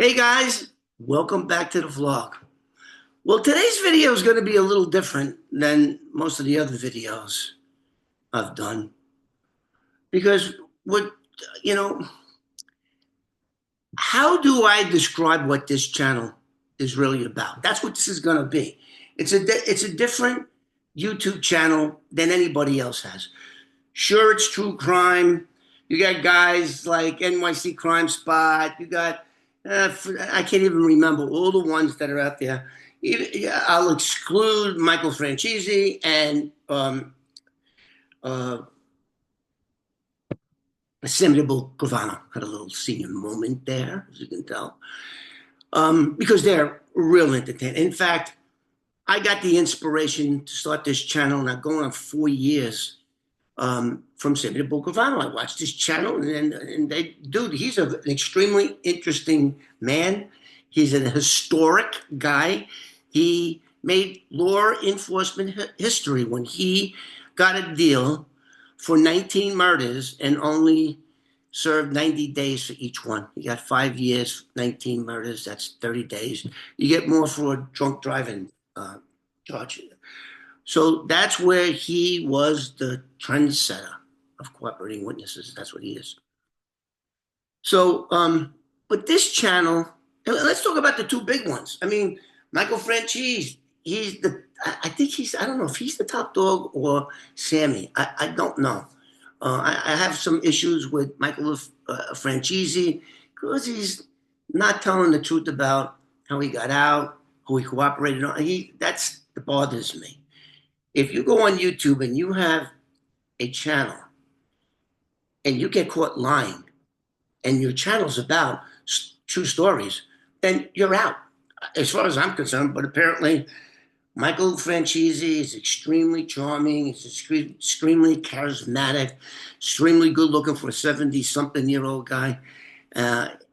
Hey guys, welcome back to the vlog. Well, today's video is going to be a little different than most of the other videos I've done because what, you know, how do I describe what this channel is really about? That's what this is going to be. It's a different YouTube channel than anybody else has. Sure, it's true crime. You got guys like NYC Crime Spot. You got I can't even remember all the ones that are out there. I'll exclude Michael Franchese and uh, Samuel Gravano had a little senior moment there, as you can tell, because they're real entertaining. In fact, I got the inspiration to start this channel now going on 4 years from Samuel Gravano. I watched this channel, and dude, he's an extremely interesting man. He's a historic guy. He made law enforcement history when he got a deal for 19 murders and only served 90 days for each one. He got 5 years, 19 murders. That's 30 days. You get more for a drunk driving charge. So that's where he was the trendsetter of cooperating witnesses. That's what he is. So, but this channel, let's talk about the two big ones. I mean, Michael Franchese, I don't know if he's the top dog or Sammy. I don't know. I have some issues with Michael Franchese because he's not telling the truth about how he got out, who he cooperated on. That bothers me. If you go on YouTube and you have a channel and you get caught lying and your channel's about true stories, then you're out, as far as I'm concerned. But apparently, Michael Franchese is extremely charming. He's extremely charismatic, extremely good looking for a 70-something-year-old guy.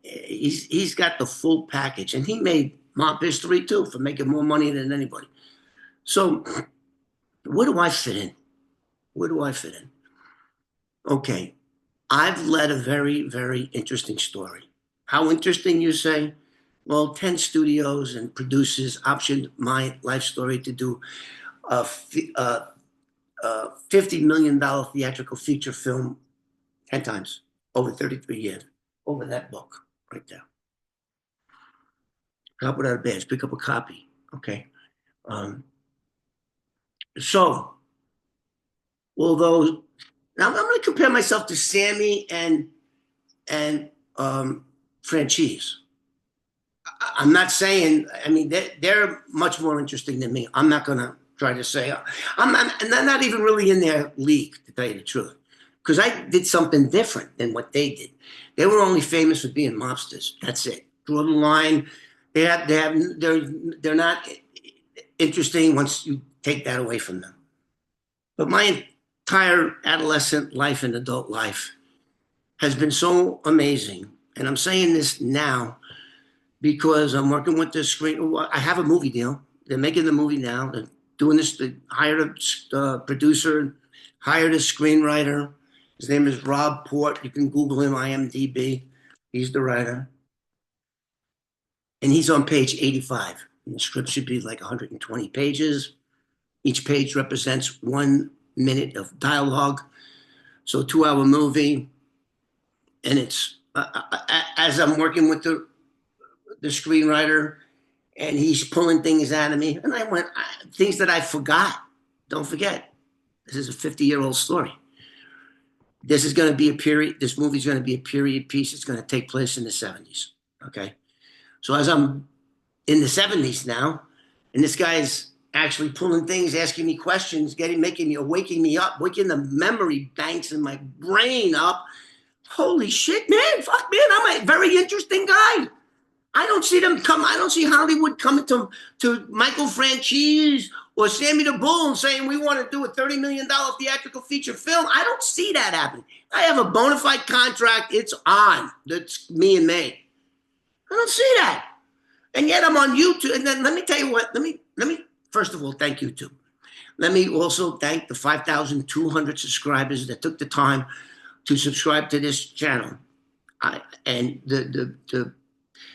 He's got the full package, and he made mob history too for making more money than anybody. So, where do I fit in? Where do I fit in? Okay, I've led a very, very interesting story. How interesting, you say? Well, 10 studios and producers optioned my life story to do a $50 million theatrical feature film 10 times over 33 years, over that book right there. Drop without a badge, pick up a copy, okay? So, although now I'm going to compare myself to Sammy and Franchise. I'm not saying. I mean, they're much more interesting than me. I'm not going to try to say I'm not even really in their league, to tell you the truth, because I did something different than what they did. They were only famous for being mobsters. That's it. Draw the line. They're not interesting once you take that away from them. But my entire adolescent life and adult life has been so amazing. And I'm saying this now because I'm working with the screen. I have a movie deal. They're making the movie now. They're doing this. They hired a producer, hired a screenwriter. His name is Rob Port. You can Google him, IMDb. He's the writer. And he's on page 85. And the script should be like 120 pages. Each page represents 1 minute of dialogue. So 2-hour movie. And it's, as I'm working with the screenwriter, and he's pulling things out of me. And I went, things that I forgot. Don't forget, this is a 50-year-old story. This is going to be a period, this movie's going to be a period piece. It's going to take place in the 70s. Okay. So as I'm in the 70s now, and this guy's actually pulling things, asking me questions, waking me up, waking the memory banks in my brain up. Holy shit, man. Fuck, man. I'm a very interesting guy. I don't see Hollywood coming to Michael Franchese or Sammy the Bull and saying, we want to do a $30 million theatrical feature film. I don't see that happening. I have a bona fide contract. It's on. That's me and me. I don't see that. And yet I'm on YouTube. And then let me tell you what, let me first of all, thank YouTube. Let me also thank the 5,200 subscribers that took the time to subscribe to this channel. And the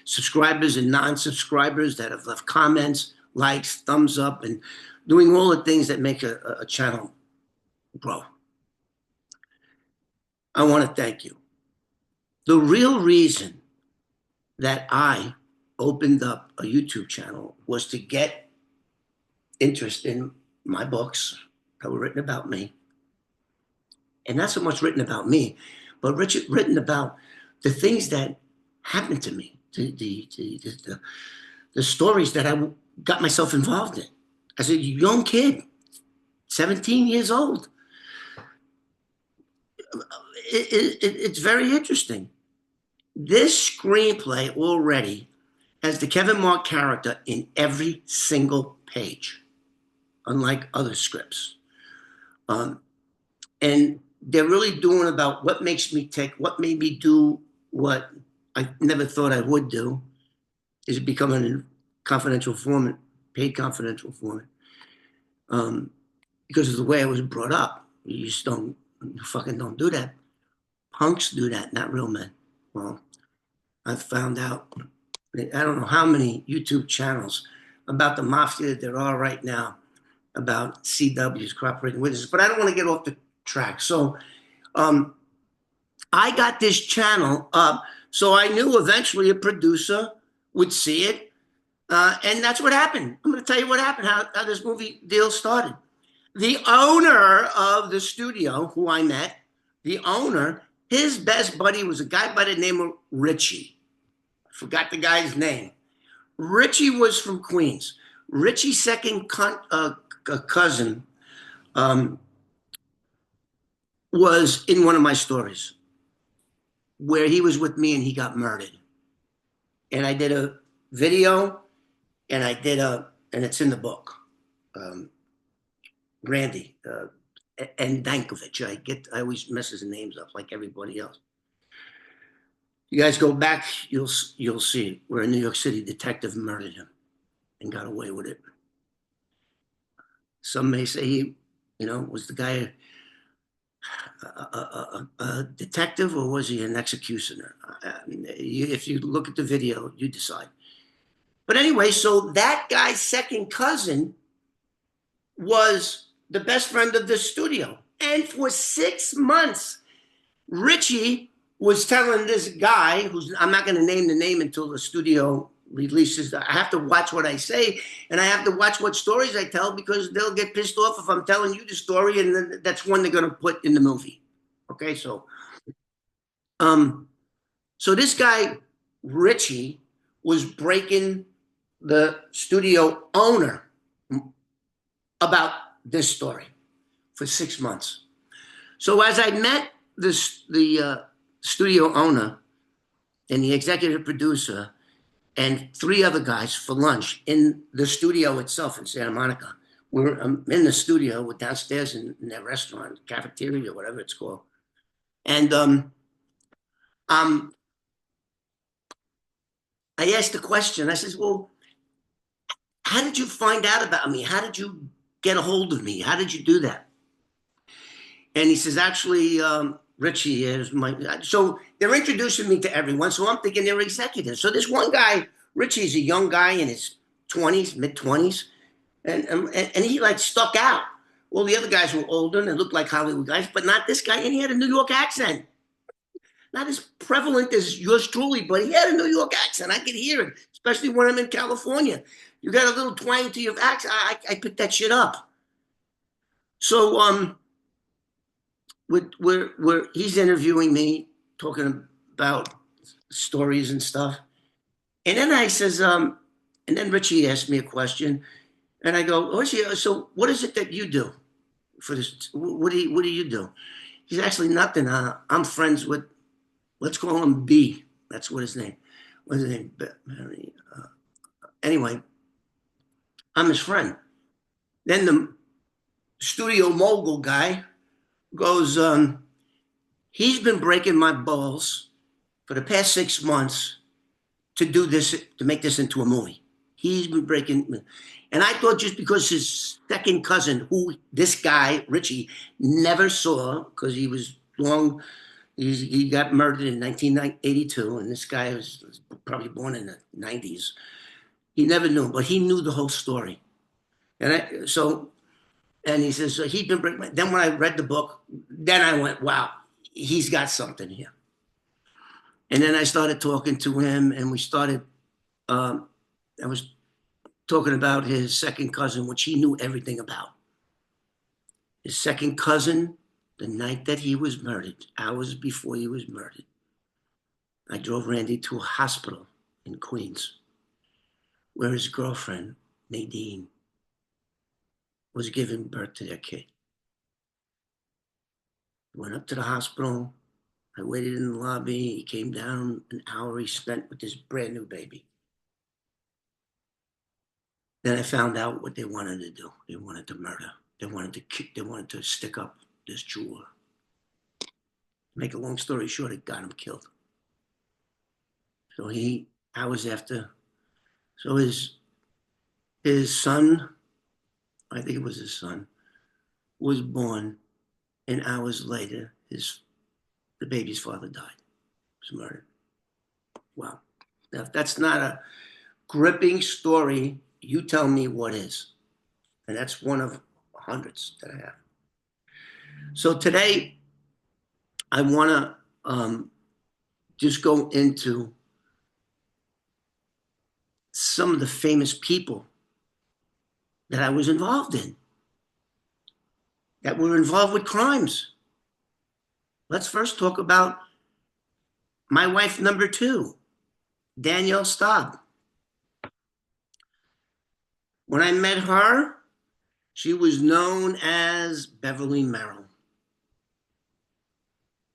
subscribers and non-subscribers that have left comments, likes, thumbs up, and doing all the things that make a channel grow. I want to thank you. The real reason that I opened up a YouTube channel was to get interest in my books that were written about me. And not so much written about me, but written about the things that happened to me, the stories that I got myself involved in as a young kid, 17 years old. It's very interesting. This screenplay already has the Kevin Mark character in every single page, unlike other scripts. And they're really doing about what makes me tick, what made me do what I never thought I would do, is become a confidential informant, paid confidential informant, because of the way I was brought up. You just don't, you fucking don't do that. Punks do that, not real men. Well, I've found out, I don't know how many YouTube channels about the mafia there are right now, about CWs, cooperating witnesses, but I don't want to get off the track. So I got this channel up, so I knew eventually a producer would see it, and that's what happened. I'm going to tell you what happened, how this movie deal started. The owner of the studio, who I met, the owner, his best buddy was a guy by the name of Richie. I forgot the guy's name. Richie was from Queens. Richie's second cousin was in one of my stories where he was with me and he got murdered. And I did a video, and and it's in the book. Randy and Dankovich. I always mess his names up like everybody else. You guys go back, you'll see where a New York City detective murdered him and got away with it. Some may say he, was the guy a detective, or was he an executioner? If you look at the video, you decide. But anyway, so that guy's second cousin was the best friend of the studio. And for 6 months, Richie was telling this guy, I'm not going to name the name until the studio releases. I have to watch what I say, and I have to watch what stories I tell, because they'll get pissed off if I'm telling you the story, and then that's one they're going to put in the movie. Okay, so this guy, Richie, was breaking the studio owner about this story for 6 months. So as I met the studio owner and the executive producer and 3 other guys for lunch in the studio itself in Santa Monica, I'm in the studio, we're downstairs in their restaurant, cafeteria, or whatever it's called. And I asked the question. I says, well, how did you find out about me? How did you get a hold of me? How did you do that? And he says, actually, Richie is so they're introducing me to everyone. So I'm thinking they're executives. So this one guy, Richie's a young guy in his 20s, mid-20s, and he like stuck out. Well, the other guys were older and they looked like Hollywood guys, but not this guy. And he had a New York accent. Not as prevalent as yours truly, but he had a New York accent. I could hear it, especially when I'm in California. You got a little twang to your accent. I picked that shit up. So he's interviewing me, talking about stories and stuff. And then I says, and then Richie asked me a question, and I go, oh, so what is it that you do for this? What do you do? He's actually nothing. I'm friends with, let's call him B. That's what his name. What's his name? Anyway, I'm his friend. Then the studio mogul guy goes, he's been breaking my balls for the past 6 months to do this, to make this into a movie. He's been breaking, and I thought just because his second cousin, who this guy, Richie, never saw, because he got murdered in 1982, and this guy was probably born in the 90s. He never knew, but he knew the whole story. And he says, so he been. Then when I read the book, then I went, wow, he's got something here. And then I started talking to him, and we started. I was talking about his second cousin, which he knew everything about. His second cousin, the night that he was murdered, hours before he was murdered, I drove Randy to a hospital in Queens where his girlfriend, Nadine, was giving birth to their kid. Went up to the hospital. I waited in the lobby. He came down, an hour he spent with his brand new baby. Then I found out what they wanted to do. They wanted to murder. They wanted to stick up this jeweler. Make a long story short, it got him killed. So hours after, so his son, I think it was his son, was born, and hours later, the baby's father died. He was murdered. Wow. Now, if that's not a gripping story, you tell me what is. And that's one of hundreds that I have. So today, I want to just go into some of the famous people that I was involved in, that were involved with crimes. Let's first talk about my wife number 2, Danielle Staub. When I met her, she was known as Beverly Merrill.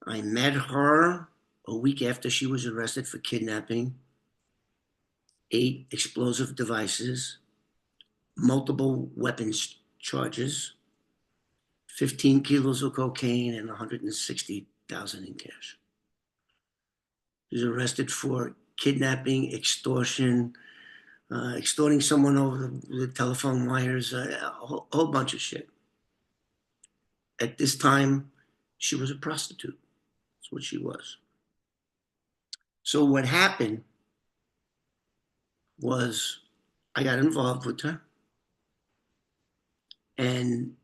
I met her a week after she was arrested for kidnapping, 8 explosive devices, multiple weapons charges, 15 kilos of cocaine, and 160,000 in cash. She was arrested for kidnapping, extortion, extorting someone over the telephone wires, a whole bunch of shit. At this time, she was a prostitute. That's what she was. So what happened was I got involved with her, and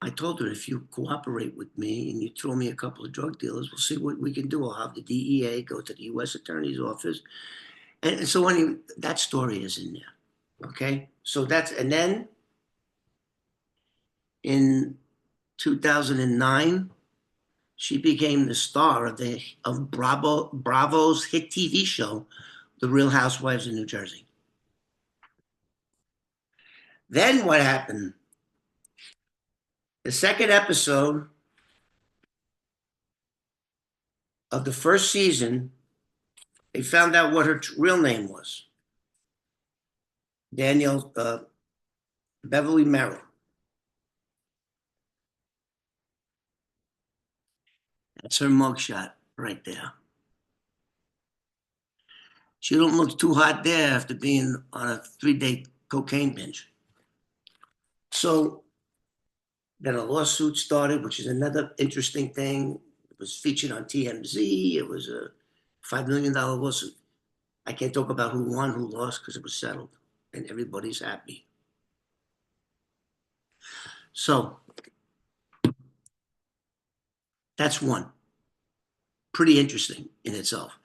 I told her, if you cooperate with me and you throw me a couple of drug dealers, we'll see what we can do. I'll have the DEA go to the U.S. Attorney's Office. And so anyway, that story is in there. Okay? So and then in 2009, she became the star of Bravo's hit TV show, The Real Housewives of New Jersey. Then what happened? The second episode of the first season, they found out what her real name was. Danielle Beverly Merrill. That's her mugshot right there. She don't look too hot there after being on a 3-day cocaine binge. So then a lawsuit started, which is another interesting thing. It was featured on TMZ. It was a $5 million lawsuit. I can't talk about who won, who lost, because it was settled, and everybody's happy. So that's one. Pretty interesting in itself.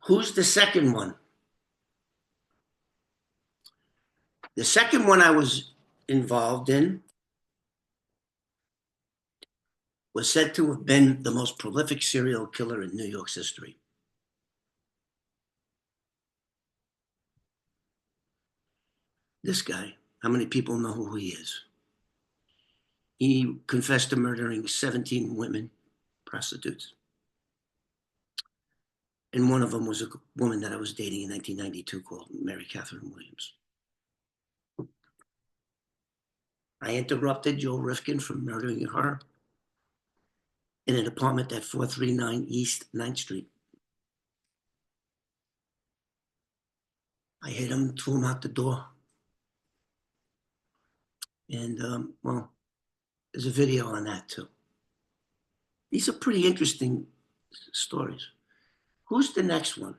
Who's the second one? The second one I was involved in was said to have been the most prolific serial killer in New York's history. This guy, how many people know who he is? He confessed to murdering 17 women, prostitutes. And one of them was a woman that I was dating in 1992 called Mary Catherine Williams. I interrupted Joe Rifkin from murdering her in an apartment at 439 East 9th Street. I hit him, threw him out the door. And, well, there's a video on that too. These are pretty interesting stories. Who's the next one?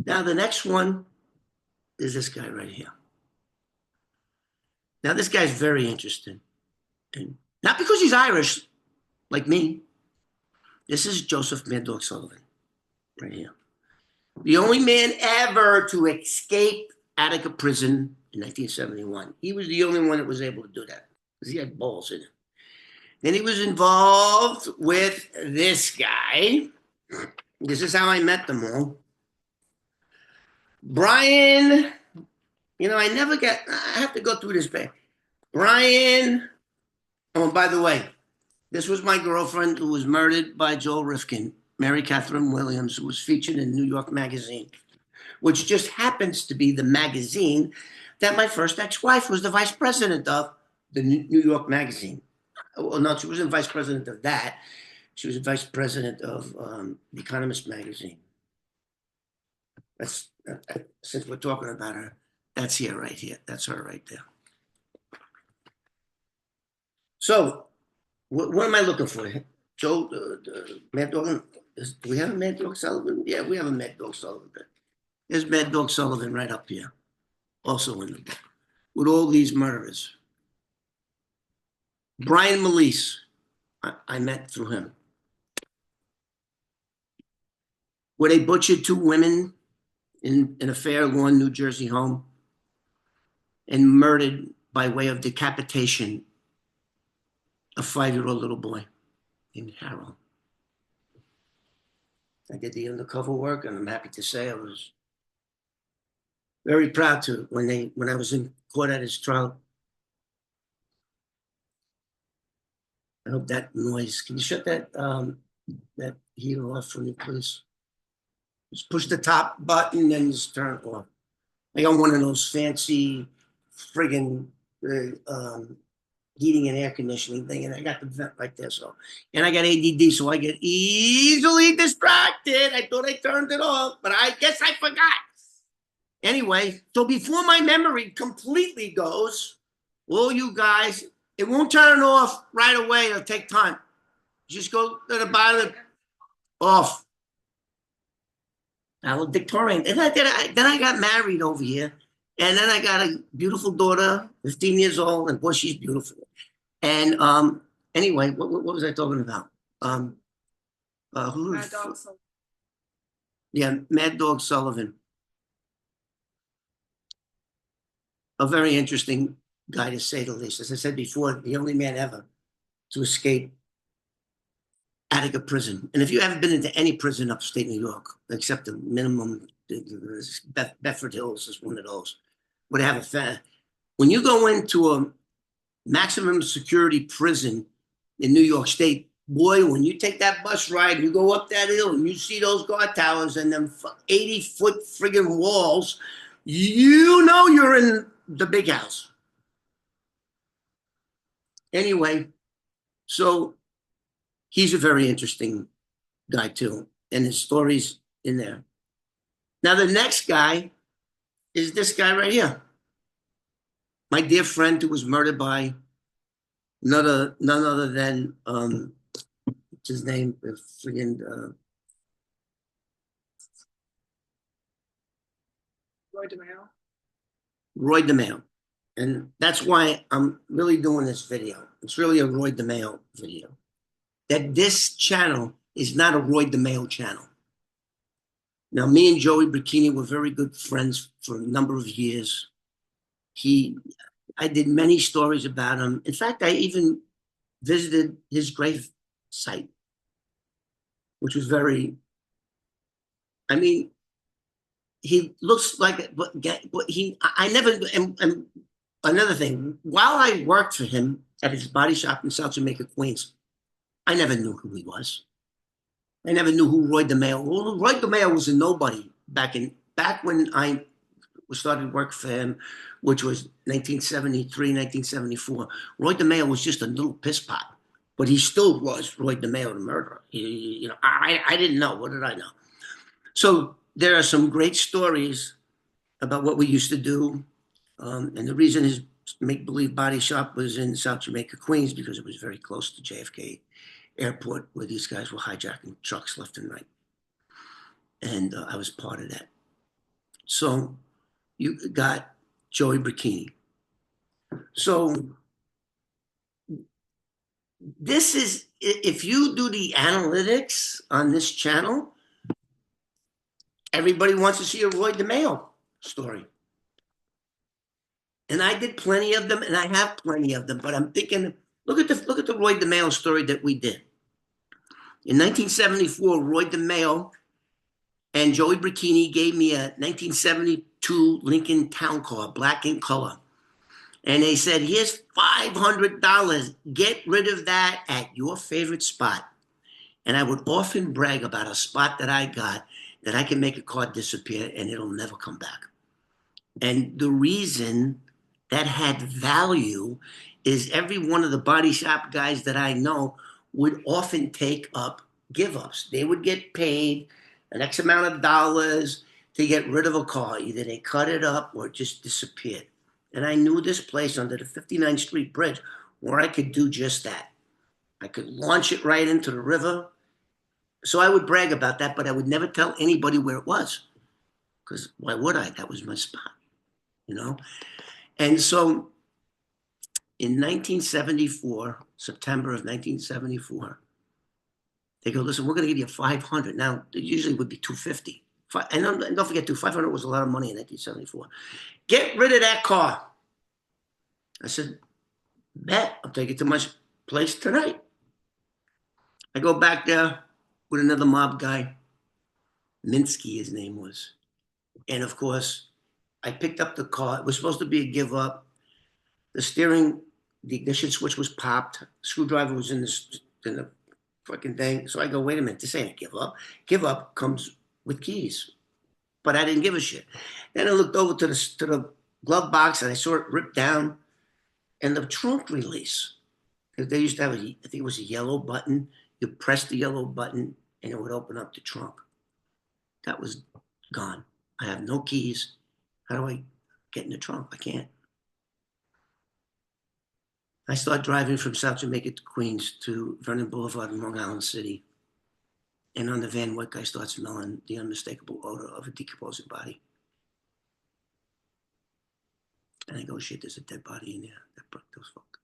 Now, the next one is this guy right here. Now, this guy's very interesting. And not because he's Irish, like me. This is Joseph Mad Dog Sullivan, right here. The only man ever to escape Attica prison in 1971. He was the only one that was able to do that because he had balls in him. Then he was involved with this guy. This is how I met them all. Brian, I have to go through this back. Brian, oh, by the way, this was my girlfriend who was murdered by Joel Rifkin, Mary Catherine Williams, who was featured in New York Magazine, which just happens to be the magazine that my first ex-wife was the vice president of, the New York Magazine. Well, no, she wasn't vice president of that. She was vice president of The Economist magazine. That's since we're talking about her, that's here, right here. That's her right there. So, what am I looking for? Joe, Mad Dog, do we have a Mad Dog Sullivan? Yeah, we have a Mad Dog Sullivan. There's Mad Dog Sullivan right up here, also in the book, with all these murderers. Brian Malise, I met through him. Where they butchered two women in a Fair Lawn, New Jersey home and murdered by way of decapitation a 5-year-old little boy named Harold. I did the undercover work, and I'm happy to say I was very proud to when I was in court at his trial. I hope that noise. Can you shut that heater off for me, please? Just push the top button and just turn it off. I got one of those fancy friggin' heating and air conditioning thing, and I got the vent right there. And I got ADD, so I get easily distracted. I thought I turned it off, but I guess I forgot. Anyway, so before my memory completely goes, all you guys, it won't turn off right away. It'll take time. Just go to the bottom, off. Valedictorian. And then I got married over here. And then I got a beautiful daughter, 15 years old, and boy, she's beautiful. And anyway, what was I talking about? Mad Dog Sullivan. Yeah, Mad Dog Sullivan. A very interesting guy, to say the least. As I said before, the only man ever to escape Attica prison. And if you haven't been into any prison upstate New York, except the minimum, Bedford Hills is one of those, would have a fan. When you go into a maximum security prison in New York State, boy, when you take that bus ride, you go up that hill and you see those guard towers and them 80-foot friggin' walls, you know you're in the big house. Anyway, so he's a very interesting guy too, and his story's in there. Now the next guy is this guy right here. My dear friend who was murdered by none other than what's his name? Roy DeMeo. Roy DeMeo. And that's why I'm really doing this video. It's really a Roy DeMeo video. That this channel is not a Roy DeMeo channel. Now, me and Joey Bikini were very good friends for a number of years. I did many stories about him. In fact, I even visited his grave site, which was very, I mean, he looks like, but I never, and another thing, while I worked for him at his body shop in South Jamaica, Queens, I never knew who he was. I never knew who Roy DeMeo was. Well, Roy DeMeo was a nobody back when I started work for him, which was 1973, 1974. Roy DeMeo was just a little piss pot, but he still was Roy DeMeo, the murderer. I didn't know. What did I know? So there are some great stories about what we used to do. And the reason his make-believe body shop was in South Jamaica, Queens, because it was very close to JFK airport where these guys were hijacking trucks left and right. And I was part of that. So you got Joey Bikini. So this is, if you do the analytics on this channel, everybody wants to see a Roy DeMeo story. And I did plenty of them, and I have plenty of them, but I'm thinking, look at the Roy DeMeo story that we did. In 1974, Roy DeMeo and Joey Bikini gave me a 1972 Lincoln Town Car, black in color. And they said, here's $500. Get rid of that at your favorite spot. And I would often brag about a spot that I got that I can make a car disappear and it'll never come back. And the reason that had value is every one of the body shop guys that I know would often take up give-ups. They would get paid an X amount of dollars to get rid of a car. Either they cut it up or it just disappeared. And I knew this place under the 59th Street Bridge where I could do just that. I could launch it right into the river. So I would brag about that, but I would never tell anybody where it was. Because why would I? That was my spot, you know? And so in 1974, September of 1974, they go, listen, we're going to give you 500. Now, it usually would be 250. And don't forget, 500 was a lot of money in 1974. Get rid of that car. I said, bet, I'll take it to my place tonight. I go back there with another mob guy. Minsky, his name was. And of course, I picked up the car. It was supposed to be a give up. The ignition switch was popped. Screwdriver was in the fucking thing. So I go, wait a minute, this ain't a give up. Give up comes with keys. But I didn't give a shit. Then I looked over to the glove box and I saw it ripped down. And the trunk release, because they used to have I think it was a yellow button. You press the yellow button and it would open up the trunk. That was gone. I have no keys. How do I get in the trunk? I can't. I start driving from South Jamaica to Queens to Vernon Boulevard in Long Island City. And on the Van Wyck, I start smelling the unmistakable odor of a decomposing body. And I go, shit, there's a dead body in there. That broke those fuck.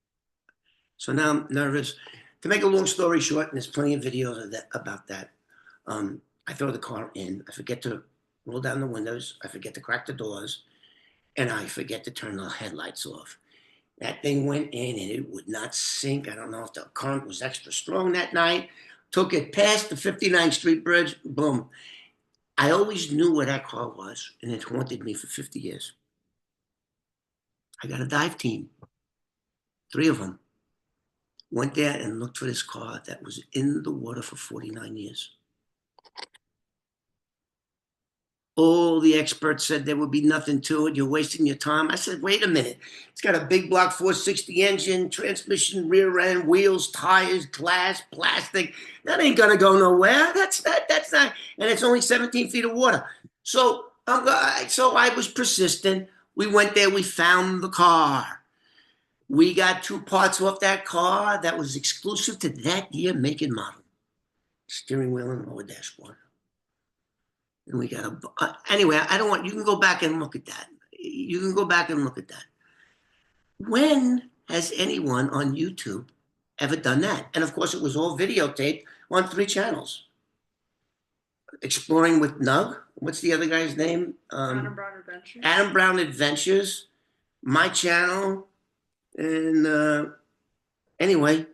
So now I'm nervous. To make a long story short, and there's plenty of videos of that, about that, I throw the car in. I forget to roll down the windows. I forget to crack the doors. And I forget to turn the headlights off. That thing went in and it would not sink. I don't know if the current was extra strong that night. Took it past the 59th Street Bridge. Boom. I always knew where that car was, and it haunted me for 50 years. I got a dive team, 3 of them. Went there and looked for this car that was in the water for 49 years. All the experts said there would be nothing to it. You're wasting your time. I said, wait a minute. It's got a big block 460 engine, transmission, rear end, wheels, tires, glass, plastic. That ain't going to go nowhere. That's not. And it's only 17 feet of water. So I was persistent. We went there. We found the car. We got 2 parts off that car that was exclusive to that year, make and model. Steering wheel and lower dashboard. And we got anyway, I don't want, you can go back and look at that. You can go back and look at that. When has anyone on YouTube ever done that? And of course, it was all videotaped on 3 channels. Exploring with Nug. What's the other guy's name? Adam Brown Adventures. Adam Brown Adventures. My channel. And anyway,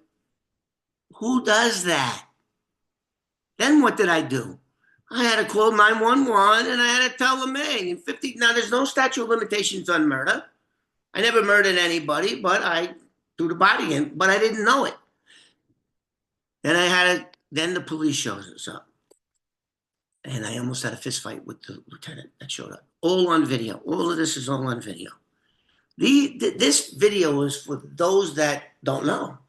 who does that? Then what did I do? I had to call 911 and I had to tell them, hey, now there's no statute of limitations on murder. I never murdered anybody, but I threw the body in, but I didn't know it. Then the police shows us up. And I almost had a fist fight with the lieutenant that showed up. All on video. All of this is all on video. This video is for those that don't know.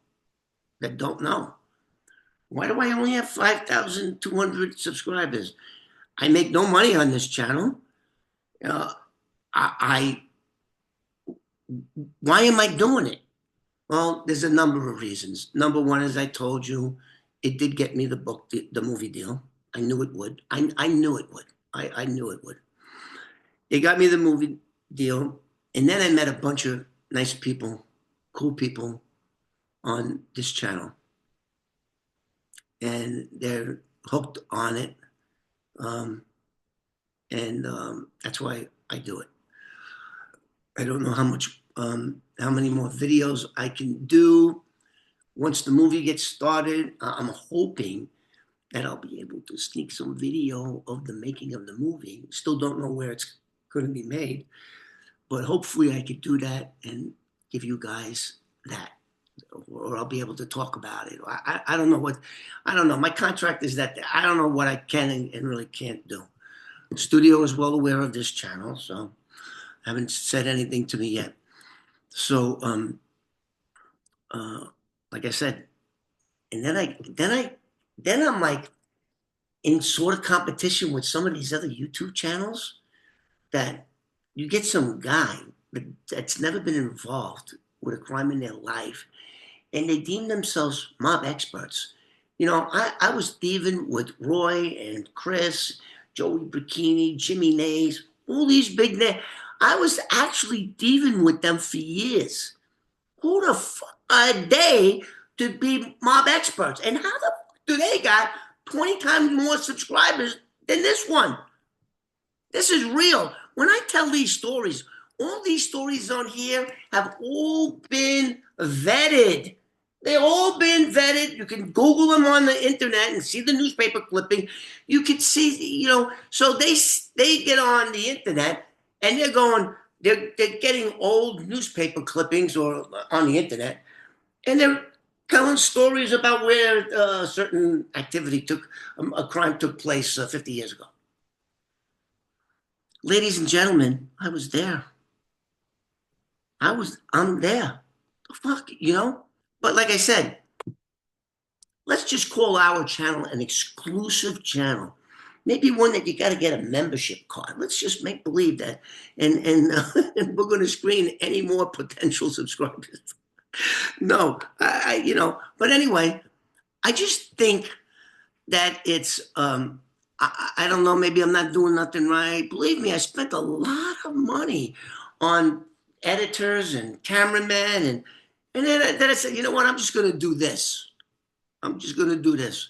Why do I only have 5,200 subscribers? I make no money on this channel. Why am I doing it? Well, there's a number of reasons. Number one, as I told you, it did get me the movie deal. I knew it would. I knew it would. I knew it would. It got me the movie deal, and then I met a bunch of nice people, cool people on this channel, and they're hooked on it, um, and that's why I do it. I don't know how many more videos I can do once the movie gets started. I'm hoping that I'll be able to sneak some video of the making of the movie. Still don't know where it's going to be made, but hopefully I could do that and give you guys that, or I'll be able to talk about it. I don't know what, I don't know. My contract is that I don't know what I can and really can't do. The studio is well aware of this channel, so haven't said anything to me yet. So, uh, like I said, and then I'm like in sort of competition with some of these other YouTube channels that you get some guy that's never been involved with a crime in their life, and they deem themselves mob experts. You know, I was thieving with Roy and Chris, Joey Bikini, Jimmy Nays, all these big names. I was actually thieving with them for years. Who the fuck are they to be mob experts? And how the fuck do they got 20 times more subscribers than this one? This is real. When I tell these stories, all these stories on here have all been vetted. They've all been vetted. You can Google them on the internet and see the newspaper clipping. You can see, you know, so they get on the internet and they're getting old newspaper clippings or on the internet, and they're telling stories about where a certain activity a crime took place 50 years ago. Ladies and gentlemen, I was there. I'm there. The fuck, you know? But like I said, let's just call our channel an exclusive channel. Maybe one that you got to get a membership card. Let's just make believe that, and we're going to screen any more potential subscribers. No, you know. But anyway, I just think that it's I don't know, maybe I'm not doing nothing right. Believe me, I spent a lot of money on editors and cameramen, and then I said, you know what, I'm just gonna do this. I'm just gonna do this.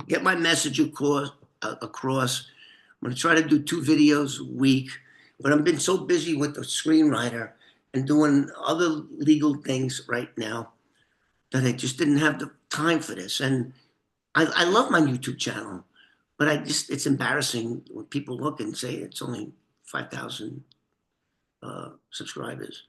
Get my message across. I'm gonna try to do 2 videos a week, but I've been so busy with the screenwriter and doing other legal things right now that I just didn't have the time for this. And I love my YouTube channel, but it's embarrassing when people look and say it's only 5,000 subscribers.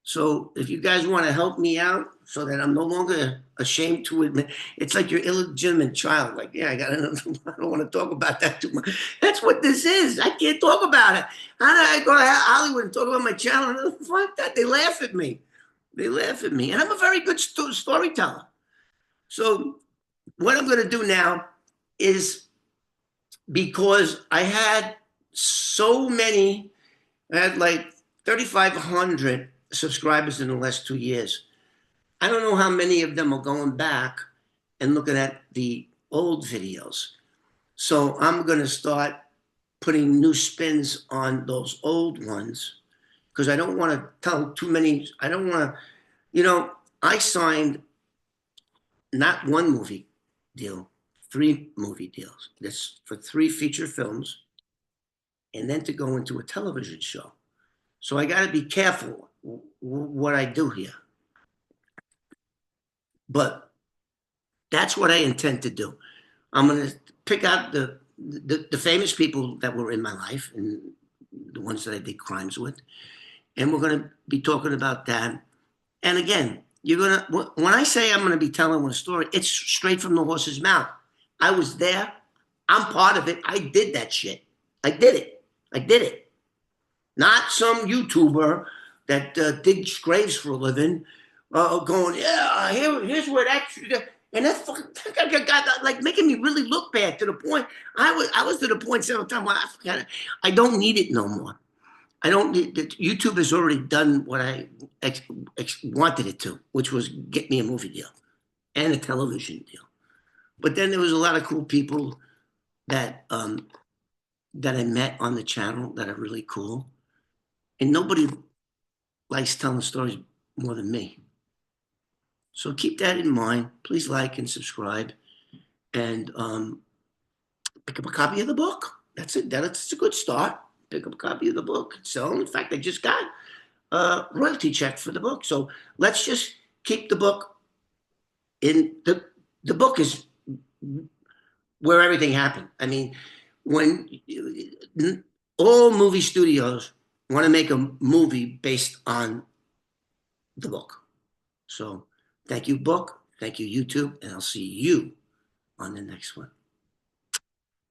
So if you guys want to help me out so that I'm no longer ashamed to admit, it's like your illegitimate child. Like, yeah, I don't want to talk about that too much. That's what this is. I can't talk about it. How do I go to Hollywood and talk about my channel? Fuck that. They laugh at me. They laugh at me. And I'm a very good storyteller. So what I'm going to do now is, because I had so many, I had like 3,500 subscribers in the last 2 years. I don't know how many of them are going back and looking at the old videos. So I'm going to start putting new spins on those old ones, because I don't want to tell too many. I don't want to, you know, I signed not 1 movie deal, 3 movie deals. This for 3 feature films, and then to go into a television show. So I got to be careful what I do here. But that's what I intend to do. I'm going to pick out the famous people that were in my life and the ones that I did crimes with, and we're going to be talking about that. And again, when I say I'm going to be telling a story, it's straight from the horse's mouth. I was there. I'm part of it. I did that shit. I did it. Not some YouTuber that digs graves for a living, going, yeah, here's where that, and that fucking got like making me really look bad, to the point I was to the point several times where I don't need it no more. I don't need YouTube has already done what I wanted it to, which was get me a movie deal and a television deal. But then there was a lot of cool people that that I met on the channel that are really cool, and nobody likes telling stories more than me. So keep that in mind. Please like and subscribe, and pick up a copy of the book. That's it. That's a good start. Pick up a copy of the book. So, in fact, I just got a royalty check for the book. So let's just keep the book in the book is where everything happened. I mean, when all movie studios want to make a movie based on the book. So thank you, book. Thank you, YouTube, and I'll see you on the next one.